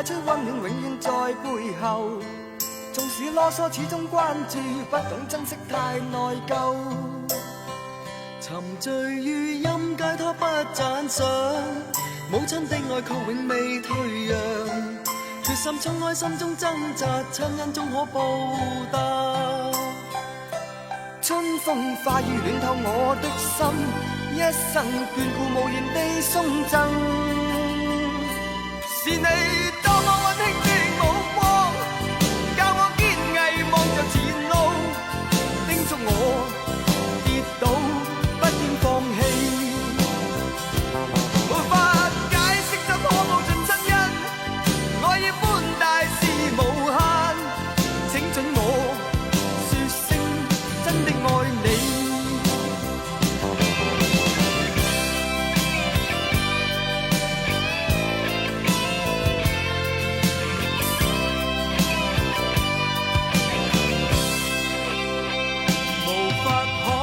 出溫暖永遠在背後。縱使囉嗦，始終關注，不懂珍惜太內疚。沉醉於音階，他不讚賞。母親的愛卻永未退讓，決心衝開心中掙扎，親恩終可報答。春風化雨暖透我的心，一生眷顧無言地送贈。是你多麼溫馨的目光，教我堅毅望着前路，叮囑我跌倒不應放棄。無法解釋怎可報盡親恩，愛意寬大是無限，請准我說聲真的愛你。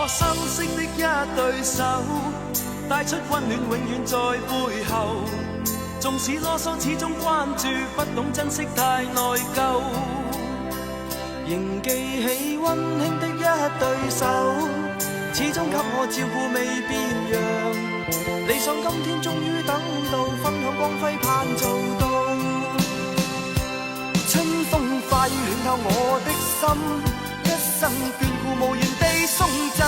心聲的一對手，帶出溫暖永遠在背後。縱使囉嗦，始終關注，不懂珍惜太內疚。仍記起溫馨的一對手，始終給我照顧未變樣。理想今天終於等到，分享光輝盼做到。春風化雨暖透我的心，一生眷顧無言地送贈。